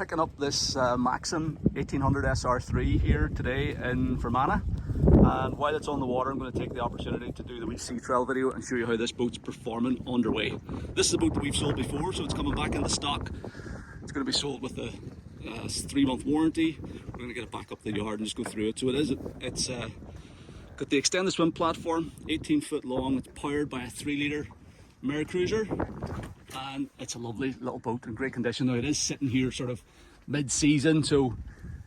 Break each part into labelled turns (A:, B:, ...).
A: picking up this Maxum 1800 SR3 here today in Fermanagh, and while it's on the water I'm going to take the opportunity to do the wee sea trial video and show you how this boat's performing underway. This is a boat that we've sold before, so it's coming back into stock. It's going to be sold with a 3-month warranty. We're going to get it back up the yard and just go through it. So it's got the extended swim platform, 18 foot long. It's powered by a 3-litre MerCruiser, and it's a lovely little boat in great condition. Now it is sitting here sort of mid-season, so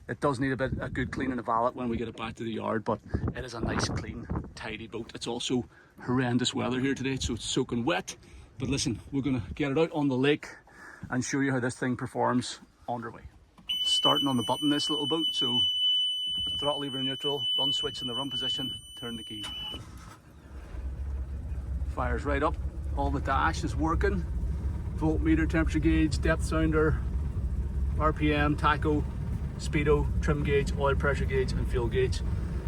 A: it does need a good cleaning of valet when we get it back to the yard, but it is a nice, clean, tidy boat. It's also horrendous weather here today, so it's soaking wet. But listen, we're going to get it out on the lake and show you how this thing performs underway. Starting on the button, this little boat, so throttle lever neutral, run switch in the run position, turn the key. Fires right up, all the dash is working, voltmeter, temperature gauge, depth sounder, RPM, tacho, speedo, trim gauge, oil pressure gauge and fuel gauge,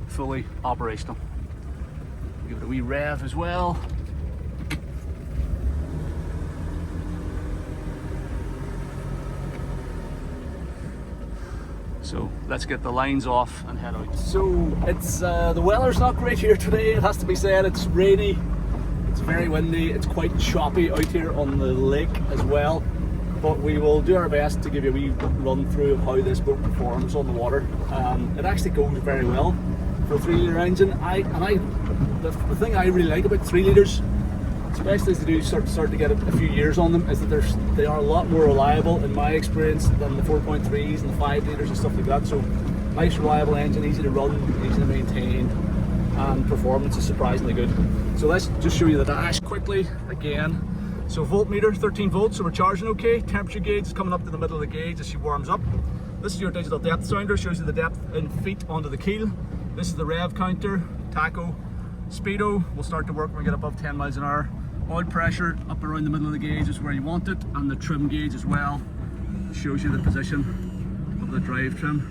A: fully operational. Give it a wee rev as well. So let's get the lines off and head out. So it's the weather's not great here today, it has to be said. It's rainy, it's very windy, it's quite choppy out here on the lake as well. But we will do our best to give you a wee run through of how this boat performs on the water. It actually goes very well for a 3-litre engine. The thing I really like about 3 litres, especially as they do start to get a few years on them, is that they are a lot more reliable in my experience than the 4.3s and the 5 litres and stuff like that. So nice reliable engine, easy to run, easy to maintain, and performance is surprisingly good. So let's just show you the dash quickly again. So voltmeter 13 volts, so we're charging okay. Temperature gauge is coming up to the middle of the gauge as she warms up. This is your digital depth sounder, shows you the depth in feet onto the keel. This is the rev counter, tacho, speedo will start to work when we get above 10 miles an hour. Oil pressure up around the middle of the gauge is where you want it, and the trim gauge as well shows you the position of the drive trim.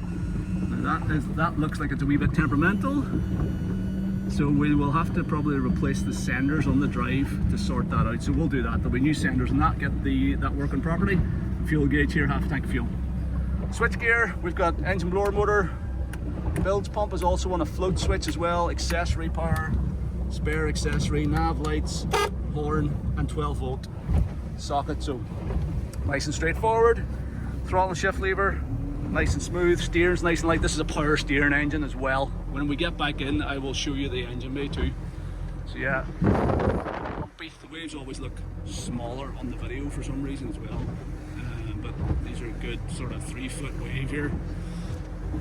A: Now that looks like it's a wee bit temperamental, so we will have to probably replace the senders on the drive to sort that out. So we'll do that. There'll be new senders and that, get that working properly. Fuel gauge here, half tank fuel. Switch gear, we've got engine blower motor. Bilge pump is also on a float switch as well. Accessory power, spare accessory, nav lights, horn, and 12 volt socket. So nice and straightforward. Throttle and shift lever, nice and smooth. Steers nice and light. This is a power steering engine as well. When we get back in, I will show you the engine bay too. So yeah, bumpy. The waves always look smaller on the video for some reason as well. But these are a good sort of 3-foot wave here.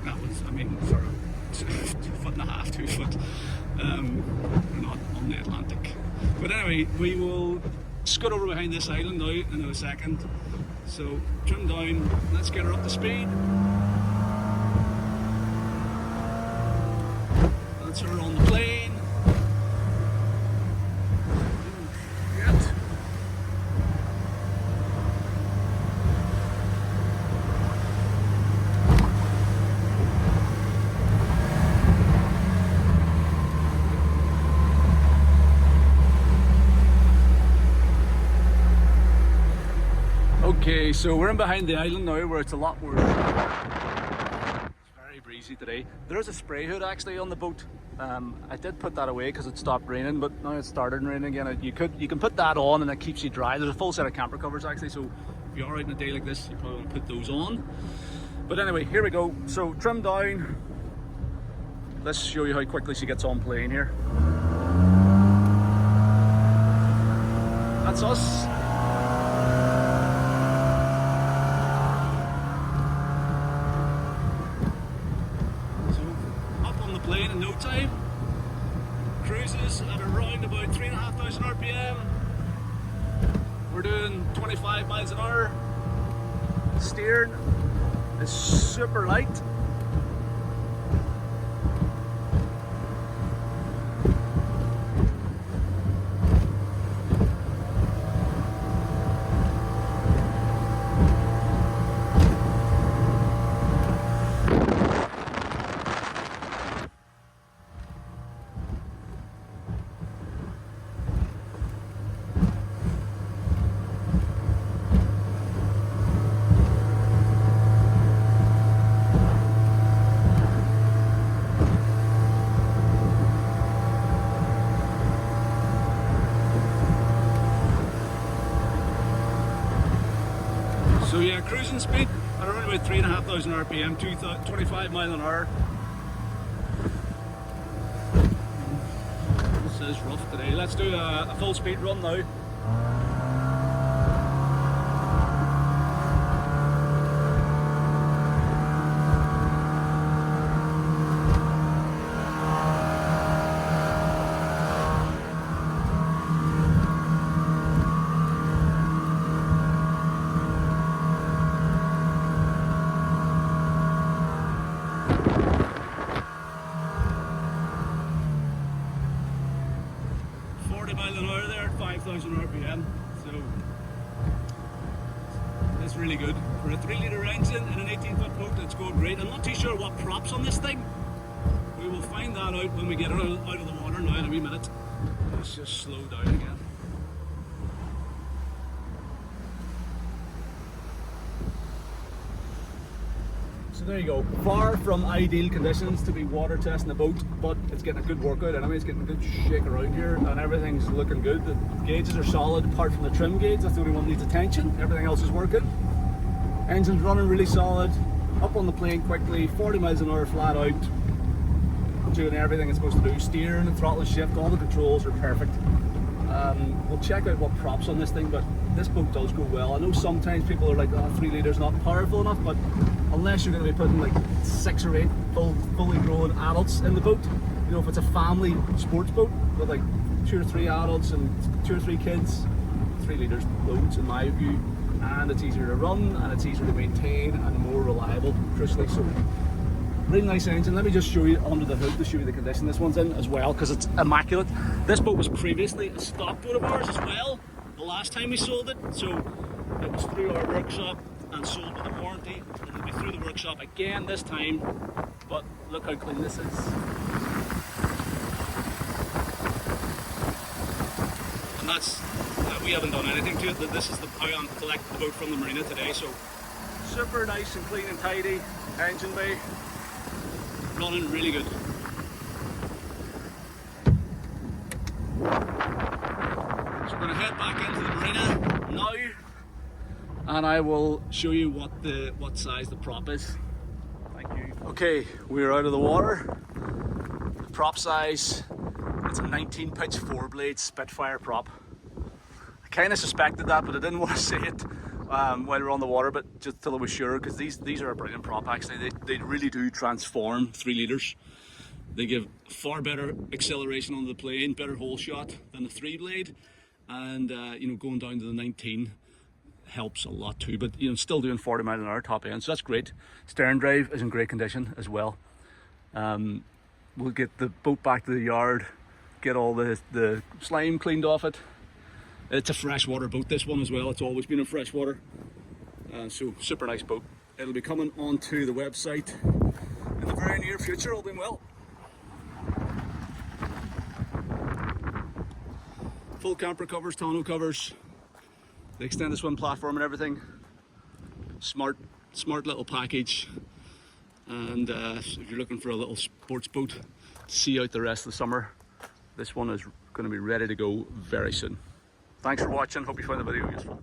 A: That was, I mean, sort of 1.5 to 2 foot. We're not on the Atlantic. But anyway, we will scoot over behind this island now in a second. So trim down, let's get her up to speed. That's her on the plane. Good. Okay, so we're in behind the island now where it's a lot more, it's very breezy today. There is a spray hood actually on the boat. I did put that away because it stopped raining, but now it's started raining again. You can put that on and it keeps you dry. There's a full set of camper covers actually, so if you're out on a day like this, you probably want to put those on. But anyway, here we go. So trim down. Let's show you how quickly she gets on plane here. That's us. Plane in no time. Cruises at around about 3,500 RPM. We're doing 25 miles an hour. Steering is super light. cruising speed at around about 3,500 RPM, 25 mile an hour. This is rough today. Let's do a full speed run now. 5,000 RPM, so it's really good. For a 3-litre engine in an 18-foot boat, it's going great. I'm not too sure what props on this thing. We will find that out when we get it out of the water now in a wee minute. Let's just slow down again. So there you go. Far from ideal conditions to be water testing the boat, but it's getting a good workout anyway. It's getting a good shake around here and everything's looking good. The gauges are solid apart from the trim gauge. That's the only one that needs attention. Everything else is working. Engine's running really solid. Up on the plane quickly, 40 miles an hour flat out. Doing everything it's supposed to do. Steering and throttle and shift, all the controls are perfect. We'll check out what props on this thing, but this boat does go well. I know sometimes people are like, oh, 3 litres not powerful enough, but unless you're going to be putting like 6 or 8 fully grown adults in the boat, you know, if it's a family sports boat with like 2 or 3 adults and 2 or 3 kids, 3 litres loads in my view, and it's easier to run and it's easier to maintain and more reliable, crucially. So really nice engine. Let me just show you under the hood to show you the condition this one's in as well, because it's immaculate. This boat was previously a stock boat of ours as well, the last time we sold it, so it was through our workshop and sold with a warranty, and it'll be through the workshop again this time. But look how clean this is. And that's, we haven't done anything to it. This is how I'm collecting the boat from the marina today, so super nice and clean and tidy engine bay. Running really good. So we're going to head back into the marina now, and I will show you what size the prop is. Thank you. Okay, we're out of the water. The prop size, it's a 19 pitch 4-blade Spitfire prop. I kind of suspected that, but I didn't want to say it while we were on the water, but just till I was sure, because these are a brilliant prop actually. They really do transform 3 litres. They give far better acceleration on the plane, better hole shot than the 3-blade, and you know, going down to the 19 helps a lot too, but you know, still doing 40 mile an hour top end, so that's great. Sterndrive is in great condition as well. We'll get the boat back to the yard, get all the slime cleaned off it. It's a freshwater boat, this one as well. It's always been in freshwater, so super nice boat. It'll be coming onto the website in the very near future, all being well. Full camper covers, tonneau covers, the extended swim platform and everything. Smart little package. And if you're looking for a little sports boat to see out the rest of the summer, this one is going to be ready to go very soon. Thanks for watching, hope you found the video useful.